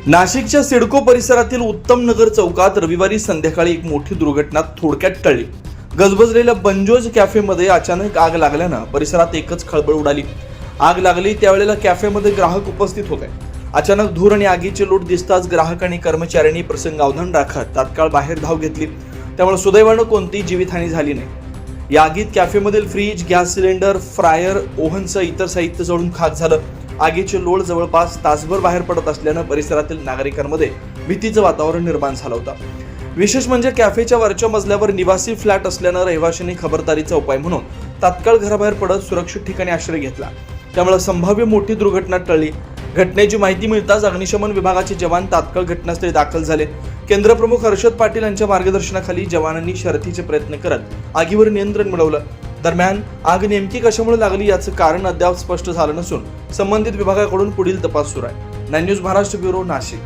नाशिकच्या सिडको परिसरातील उत्तम नगर चौकात रविवारी संध्याकाळी एक मोठी दुर्घटना थोडक्यात टळली। गजबजलेल्या बंजोज कॅफेमध्ये अचानक आग लागल्यानं परिसरात एकच खळबळ उडाली। आग लागली त्यावेळेला कॅफेमध्ये ग्राहक उपस्थित होते। अचानक धूर आणि आगीची लूट दिसताच ग्राहक आणि कर्मचाऱ्यांनी प्रसंगावधान राखत तात्काळ बाहेर धाव घेतली। त्यामुळे सुदैवानं कोणतीही जीवितहानी झाली नाही। या आगीत कॅफेमधील फ्रीज, गॅस सिलेंडर, फ्रायर, ओव्हनसह इतर साहित्य जळून खाक झालं। आगीचे लोळ जवळपास तासभर बाहेर पडत असल्यानं परिसरातील नागरिकांमध्ये भीतीचं वातावरण निर्माण झालं होतं। विशेष म्हणजे कॅफेच्या वरच्या मजल्यावर निवासी फ्लॅट असल्यानं रहिवाशांनी खबरदारीचा उपाय म्हणून तात्काळ घराबाहेर पडत सुरक्षित ठिकाणी आश्रय घेतला। त्यामुळे संभाव्य मोठी दुर्घटना टळली। घटनेची माहिती मिळताच अग्निशमन विभागाचे जवान तात्काळ घटनास्थळी दाखल झाले। केंद्रप्रमुख हर्षद पाटील यांच्या मार्गदर्शनाखाली जवानांनी शर्थीचे प्रयत्न करत आगीवर नियंत्रण मिळवलं। दरम्यान आग नेमकी कशामुळे लागली याचं कारण अद्याप स्पष्ट झालं नसून संबंधित विभागाकडून पुढील तपास सुरू आहे। 9 न्यूज महाराष्ट्र ब्युरो, नाशिक।